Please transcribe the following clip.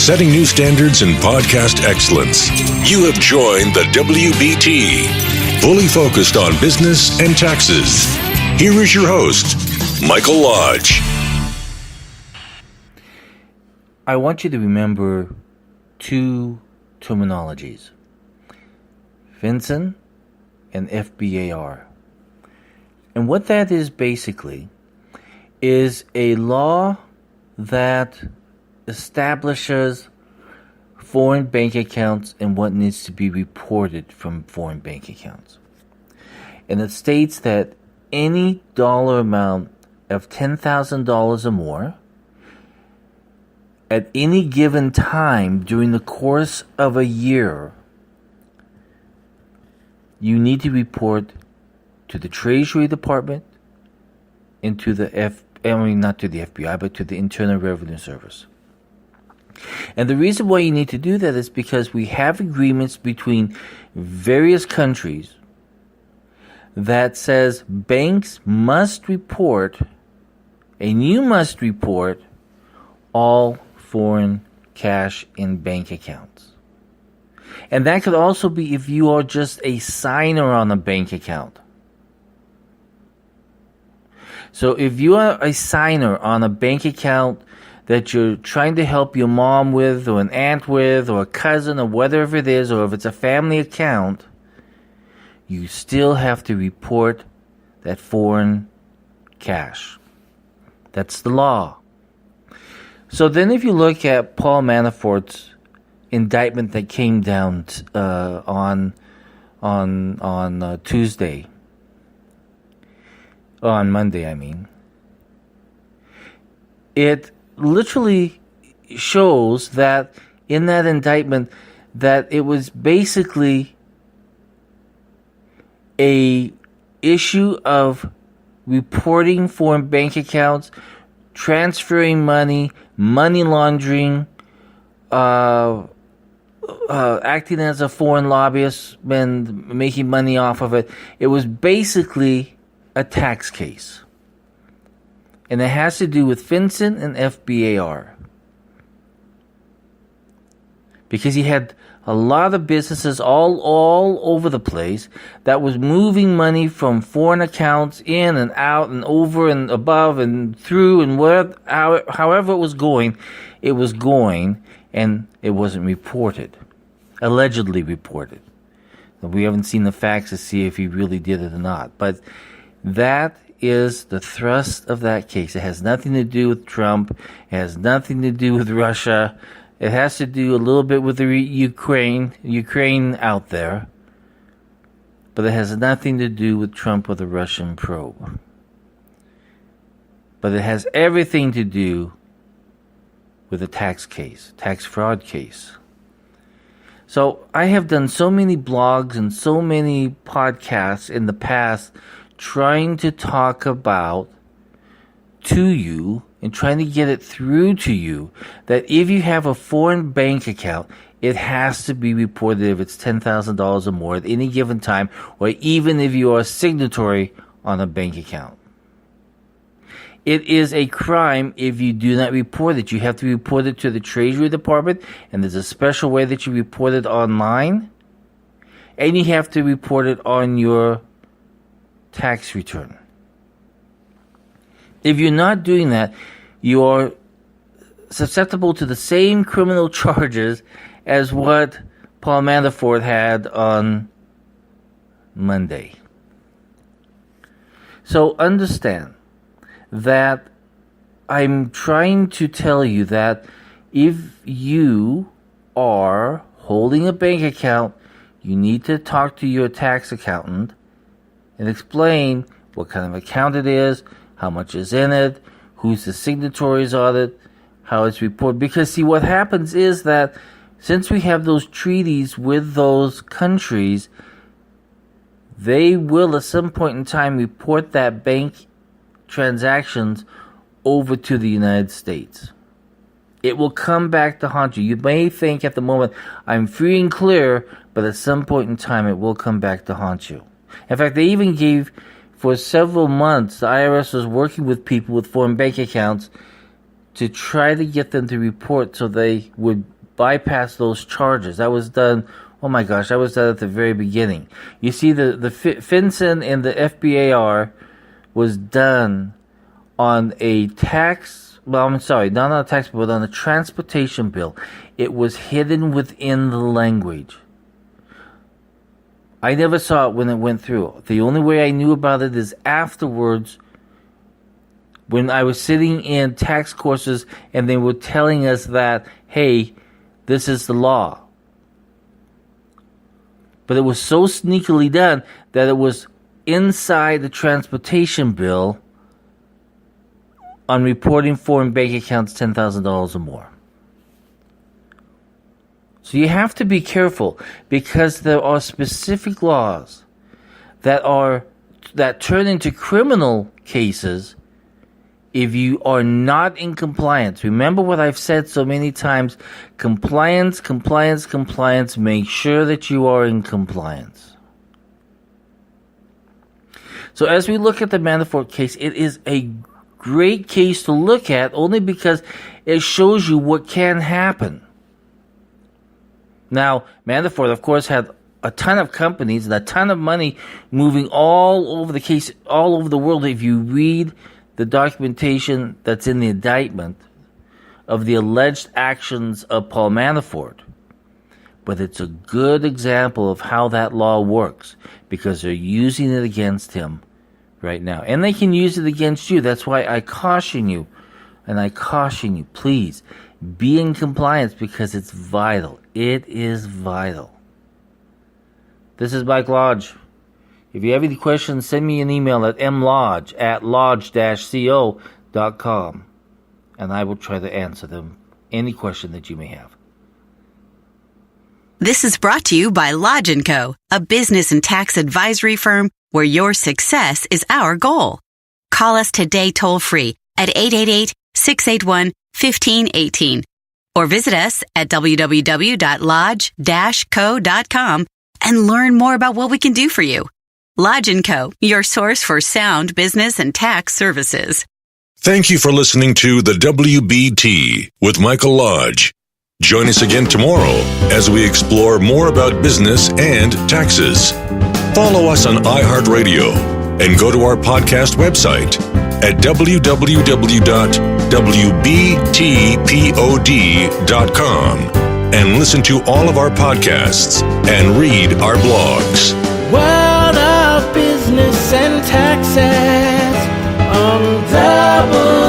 setting new standards in podcast excellence. You have joined the WBT, fully focused on business and taxes. Here is your host, Michael Lodge. I want you to remember two terminologies, FinCen and FBAR. And what that is basically is a law that establishes foreign bank accounts and what needs to be reported from foreign bank accounts. And it states that any dollar amount of $10,000 or more at any given time during the course of a year, you need to report to the Treasury Department and to the not to the FBI, but to the Internal Revenue Service. And the reason why you need to do that is because we have agreements between various countries that says banks must report, and you must report, all foreign cash in bank accounts. And that could also be if you are just a signer on a bank account. So if you are a signer on a bank account that you're trying to help your mom with, or an aunt with, or a cousin, or whatever it is, or if it's a family account, you still have to report that foreign cash. That's the law. So then if you look at Paul Manafort's indictment that came down on Tuesday, on Monday, I mean, it literally shows that in that indictment that it was basically a issue of reporting foreign bank accounts, transferring money, money laundering, acting as a foreign lobbyist and making money off of it. It was basically a tax case. And it has to do with FinCen and FBAR. Because he had a lot of businesses all over the place that was moving money from foreign accounts in and out and over and above and through and however it was going, and it wasn't reported. Allegedly reported. We haven't seen the facts to see if he really did it or not. But that is the thrust of that case. It has nothing to do with Trump. It has nothing to do with Russia. It has to do a little bit with the Ukraine out there. But it has nothing to do with Trump or the Russian probe. But it has everything to do with a tax case, tax fraud case. So I have done so many blogs and so many podcasts in the past trying to talk about to you and trying to get it through to you that if you have a foreign bank account, it has to be reported if it's $10,000 or more at any given time, or even if you are a signatory on a bank account. It is a crime if you do not report it. You have to report it to the Treasury Department, and there's a special way that you report it online, and you have to report it on your tax return. If you're not doing that, you are susceptible to the same criminal charges as what Paul Manafort had on Monday. So understand that I'm trying to tell you that if you are holding a bank account, you need to talk to your tax accountant and explain what kind of account it is, how much is in it, who's the signatories on it, how it's reported. Because see, what happens is that since we have those treaties with those countries, they will at some point in time report that bank transactions over to the United States. It will come back to haunt you. You may think at the moment, I'm free and clear, but at some point in time, it will come back to haunt you. In fact, they even gave, for several months, the IRS was working with people with foreign bank accounts to try to get them to report so they would bypass those charges. That was done, oh my gosh, that was done at the very beginning. You see, the FinCen and the FBAR was done on a tax, well, I'm sorry, not on a tax bill, but on a transportation bill. It was hidden within the language. I never saw it when it went through. The only way I knew about it is afterwards, when I was sitting in tax courses and they were telling us that, hey, this is the law. But it was so sneakily done that it was inside the transportation bill on reporting foreign bank accounts $10,000 or more. So you have to be careful, because there are specific laws that turn into criminal cases if you are not in compliance. Remember what I've said so many times: compliance, compliance, compliance. Make sure that you are in compliance. So as we look at the Manafort case, it is a great case to look at only because it shows you what can happen. Now, Manafort, of course, had a ton of companies and a ton of money moving all over the case, all over the world. If you read the documentation that's in the indictment of the alleged actions of Paul Manafort. But it's a good example of how that law works, because they're using it against him right now. And they can use it against you. That's why I caution you, please, be in compliance, because it's vital. It is vital. This is Mike Lodge. If you have any questions, send me an email at mlodge@lodge-co.com, and I will try to answer them, any question that you may have. This is brought to you by Lodge & Co., a business and tax advisory firm where your success is our goal. Call us today toll-free at 888-681-1518, or visit us at www.lodge-co.com and learn more about what we can do for you. Lodge & Co., your source for sound business and tax services. Thank you for listening to the WBT with Michael Lodge. Join us again tomorrow as we explore more about business and taxes. Follow us on iHeartRadio and go to our podcast website at www.wbtpod.com and listen to all of our podcasts and read our blogs. World of business and taxes on double